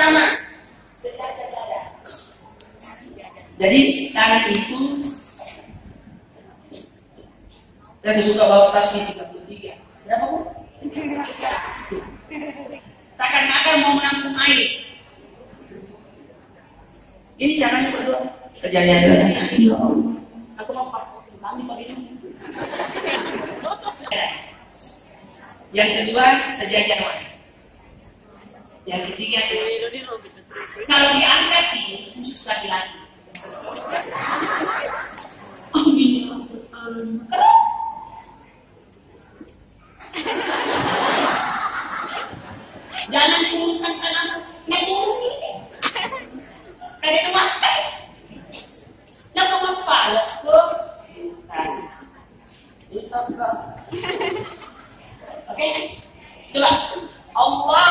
pertama. Jadi tangan itu saya suka bawa tas di 33. Berapa Bu? Seakan-akan mau menampung air. Ini caranya berdoa. Kejadian ya Allah. Aku mau pakai kami pakai ini. Yang kedua sejajar wajah. Yang ketiga kalau diangkat sih khusus laki-laki. Jangan turunkan kanan, turun. Ada dua. Nak mengepala ke. Oke, coba Allah